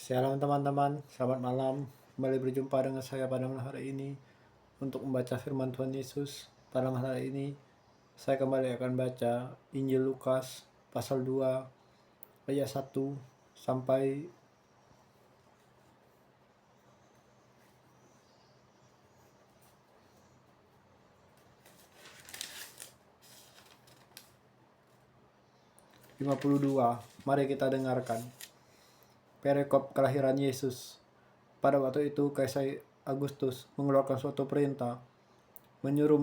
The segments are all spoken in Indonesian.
Shalom teman-teman, selamat malam. Kembali berjumpa dengan saya pada malam hari ini untuk membaca firman Tuhan Yesus. Pada malam hari ini saya kembali akan baca Injil Lukas pasal 2 ayat 1 sampai 52. Mari kita dengarkan. Perikop kelahiran Yesus. Pada waktu itu Kaisar Agustus mengeluarkan suatu perintah menyuruh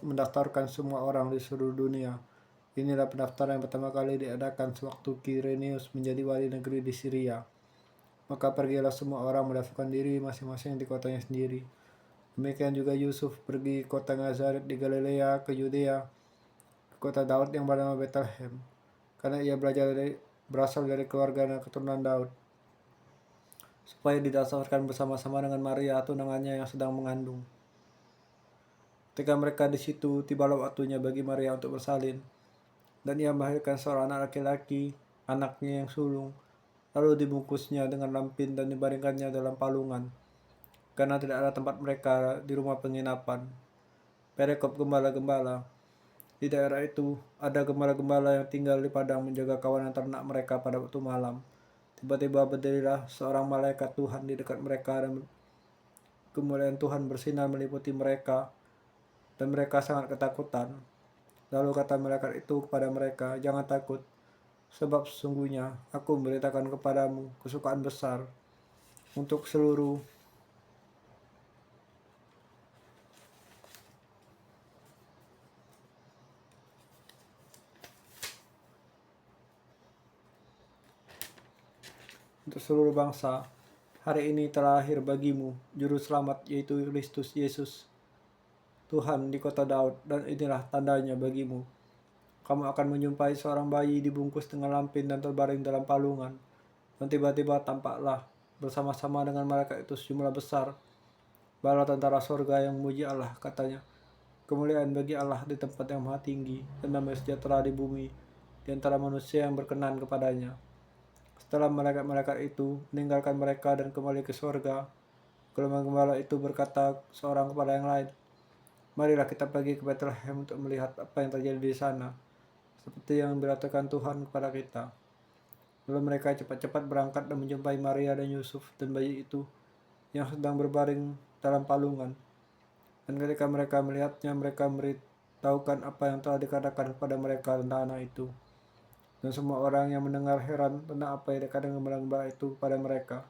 mendaftarkan semua orang di seluruh dunia. Inilah pendaftaran yang pertama kali diadakan sewaktu Quirinius menjadi wali negeri di Syria. Maka pergilah semua orang mendaftarkan diri masing-masing di kotanya sendiri. Demikian juga Yusuf pergi ke kota Nazaret di Galilea ke Yudea, ke kota Daud yang bernama Bethlehem, karena ia berasal dari keluarga dan keturunan Daud, supaya didaftarkan bersama-sama dengan Maria tunangannya yang sedang mengandung. Ketika mereka di situ, tibalah waktunya bagi Maria untuk bersalin, dan ia melahirkan seorang anak laki-laki, anaknya yang sulung. Lalu dibungkusnya dengan lampin dan dibaringkannya dalam palungan, karena tidak ada tempat mereka di rumah penginapan. Perikop gembala-gembala. Di daerah itu ada gembala-gembala yang tinggal di padang menjaga kawanan ternak mereka pada waktu malam. Tiba-tiba berdirilah seorang malaikat Tuhan di dekat mereka, dan kemuliaan Tuhan bersinar meliputi mereka, dan mereka sangat ketakutan. Lalu kata malaikat itu kepada mereka, "Jangan takut, sebab sesungguhnya aku memberitakan kepadamu kesukaan besar untuk seluruh bangsa. Hari ini telah lahir bagimu juru selamat, yaitu Kristus Yesus Tuhan di kota Daud, dan inilah tandanya bagimu. Kamu akan menjumpai seorang bayi dibungkus dengan lampin dan terbaring dalam palungan." Dan tiba-tiba tampaklah bersama-sama dengan malaikat itu sejumlah besar bala tentara sorga yang memuji Allah, katanya, "Kemuliaan bagi Allah di tempat yang maha tinggi, dan damai sejahtera di bumi di antara manusia yang berkenan kepadanya." Setelah malaikat-malaikat itu meninggalkan mereka dan kembali ke sorga, gembala-gembala itu berkata seorang kepada yang lain, "Marilah kita pergi ke Bethlehem untuk melihat apa yang terjadi di sana, seperti yang diberitakan Tuhan kepada kita." Lalu mereka cepat-cepat berangkat dan menjumpai Maria dan Yusuf dan bayi itu yang sedang berbaring dalam palungan. Dan ketika mereka melihatnya, mereka memberitahukan apa yang telah dikatakan kepada mereka tentang anak itu. Dan semua orang yang mendengar heran tentang apa yang dikatakan gembala-gembala itu kepada mereka.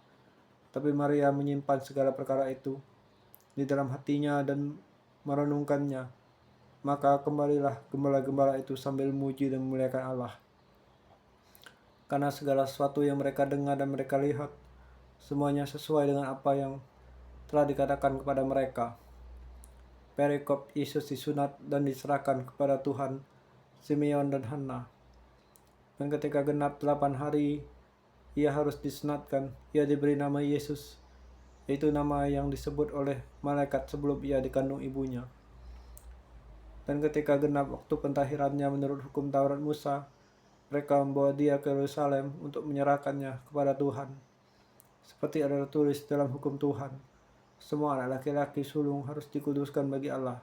Tapi Maria menyimpan segala perkara itu di dalam hatinya dan merenungkannya. Maka kembalilah gembala-gembala itu sambil memuji dan memuliakan Allah. Karena segala sesuatu yang mereka dengar dan mereka lihat, semuanya sesuai dengan apa yang telah dikatakan kepada mereka. Perikop Yesus disunat dan diserahkan kepada Tuhan, Simeon dan Hana. Dan ketika genap 8 hari ia harus disunatkan, ia diberi nama Yesus, yaitu nama yang disebut oleh malaikat sebelum ia dikandung ibunya. Dan ketika genap waktu pentahirannya menurut hukum Taurat Musa, mereka membawa dia ke Yerusalem untuk menyerahkannya kepada Tuhan. Seperti ada tertulis dalam hukum Tuhan, semua anak laki-laki sulung harus dikuduskan bagi Allah,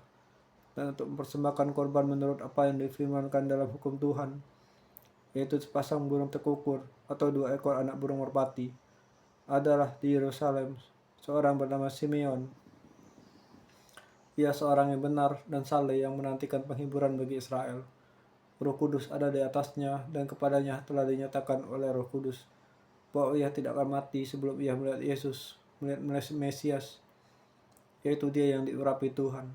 dan untuk mempersembahkan korban menurut apa yang difirmankan dalam hukum Tuhan, yaitu sepasang burung tekukur atau 2 ekor anak burung merpati. Adalah di Yerusalem seorang bernama Simeon. Ia seorang yang benar dan saleh yang menantikan penghiburan bagi Israel. Roh Kudus ada di atasnya, dan kepadanya telah dinyatakan oleh Roh Kudus bahwa ia tidak akan mati sebelum ia melihat Yesus, melihat Mesias, yaitu dia yang diurapi Tuhan.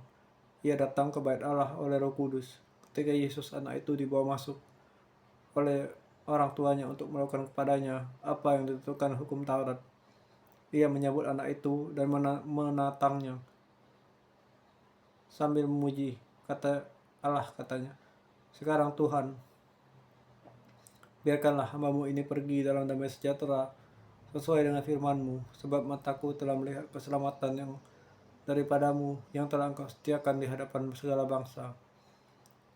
Ia datang ke bait Allah oleh Roh Kudus. Ketika Yesus anak itu dibawa masuk oleh orang tuanya untuk melakukan kepadanya apa yang ditentukan hukum Taurat, ia menyambut anak itu dan menatangnya sambil memuji. Kata Allah, katanya, "Sekarang Tuhan, biarkanlah hambamu ini pergi dalam damai sejahtera sesuai dengan firman-Mu, sebab mataku telah melihat keselamatan yang daripadamu, yang telah Engkau sediakan di hadapan segala bangsa,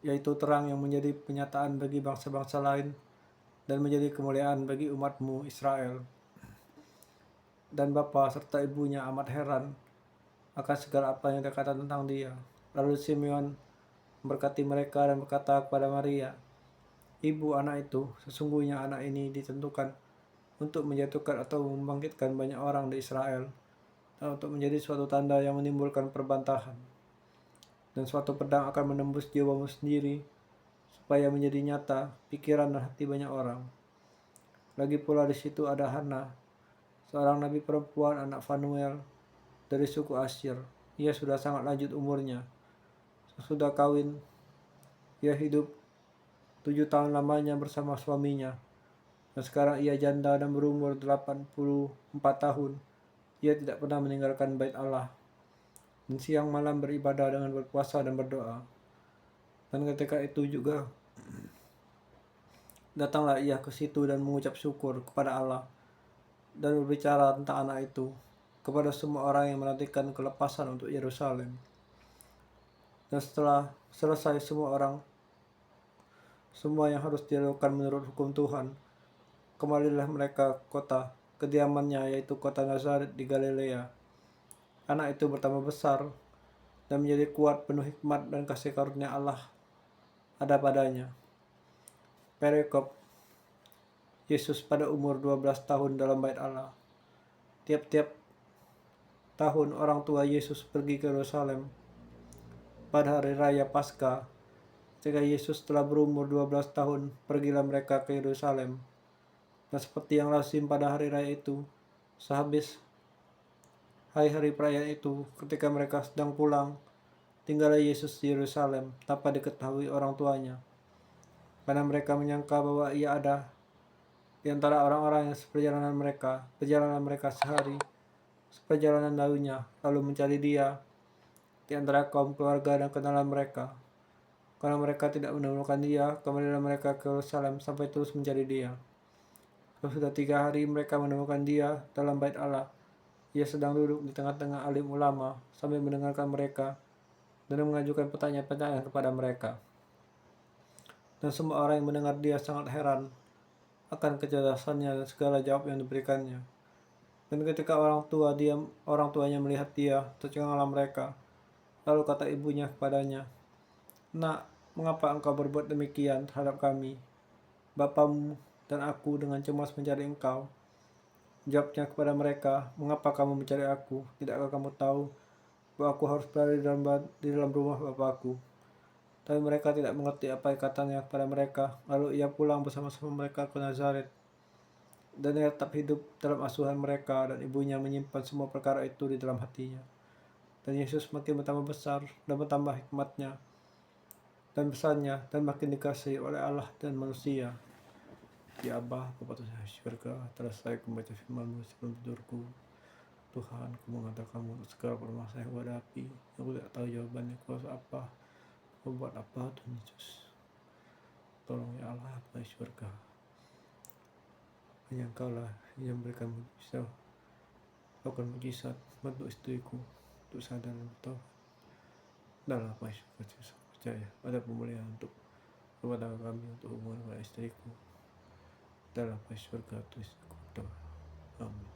yaitu terang yang menjadi penyataan bagi bangsa-bangsa lain dan menjadi kemuliaan bagi umat-Mu Israel." dan bapa serta ibunya amat heran akan segala apa yang dikatakan tentang dia. Lalu Simeon memberkati mereka dan berkata kepada Maria, "Ibu anak itu, sesungguhnya anak ini ditentukan untuk menjatuhkan atau membangkitkan banyak orang di Israel, dan untuk menjadi suatu tanda yang menimbulkan perbantahan. Dan suatu pedang akan menembus jiwamu sendiri, supaya menjadi nyata pikiran dan hati banyak orang." Lagi pula di situ ada Hana, seorang nabi perempuan anak Fanuel dari suku Asyir. Ia sudah sangat lanjut umurnya. Sesudah kawin, ia hidup 7 tahun lamanya bersama suaminya. Dan sekarang ia janda dan berumur 84 tahun. Ia tidak pernah meninggalkan bait Allah, dan siang malam beribadah dengan berpuasa dan berdoa. Dan ketika itu juga datanglah ia ke situ dan mengucap syukur kepada Allah dan berbicara tentang anak itu kepada semua orang yang menantikan kelepasan untuk Yerusalem. Dan setelah selesai semua yang harus dilakukan menurut hukum Tuhan, kembalilah mereka ke kota kediamannya, yaitu kota Nazaret di Galilea. Anak itu bertambah besar dan menjadi kuat, penuh hikmat dan kasih karunia Allah ada padanya. Perikop Yesus pada umur 12 tahun dalam bait Allah. Tiap-tiap tahun orang tua Yesus pergi ke Yerusalem pada hari raya Paskah. Ketika Yesus telah berumur 12 tahun, pergilah mereka ke Yerusalem. Dan seperti yang lazim pada hari raya itu, sehabis hari-hari perayaan itu, ketika mereka sedang pulang, tinggallah Yesus di Yerusalem tanpa diketahui orang tuanya, karena mereka menyangka bahwa ia ada di antara orang-orang yang perjalanan mereka sehari seperjalanan daunnya, lalu mencari dia di antara kaum keluarga dan kenalan mereka. Karena mereka tidak menemukan dia, kembalilah mereka ke Yerusalem sampai terus mencari dia. Sudah 3 hari mereka menemukan dia dalam bait Allah. Ia sedang duduk di tengah-tengah alim ulama sambil mendengarkan mereka dan mengajukan pertanyaan-pertanyaan kepada mereka. Dan semua orang yang mendengar dia sangat heran akan kecerdasannya dan segala jawab yang diberikannya. Dan ketika orang tuanya melihat dia, tercenganglah mereka. Lalu kata ibunya kepadanya, "Nak, mengapa engkau berbuat demikian terhadap kami? Bapamu dan aku dengan cemas mencari engkau." Jawabnya kepada mereka, "Mengapa kamu mencari aku? Tidakkah kamu tahu bahwa aku harus berada di dalam rumah Bapakku?" Tapi mereka tidak mengerti apa yang katanya kepada mereka. Lalu ia pulang bersama-sama mereka ke Nazaret. Dan ia tetap hidup dalam asuhan mereka, dan ibunya menyimpan semua perkara itu di dalam hatinya. Dan Yesus makin bertambah besar dan bertambah hikmatnya dan besarnya, dan makin dikasihi oleh Allah dan manusia. Ya Abah, Bapa Tuhan di surga, telah saya membaca firman-Mu sebelum tidurku. Tuhan, aku mengatakan untuk segala permasalahan yang aku hadapi. Aku tidak tahu jawabannya, kuasa apa, membuat apa, Tuhan Yesus. Tolong ya Allah, Bapa di surga. Hanya Engkaulah yang memberikan mujizat, lakukan mujizat untuk istriku, untuk sadar dan bertobat. Dalam apa yang saya percaya ada pemulihan untuk rumah tangga kami, untuk hubungan dengan istriku. Dalam apa surga Tuhan, amin.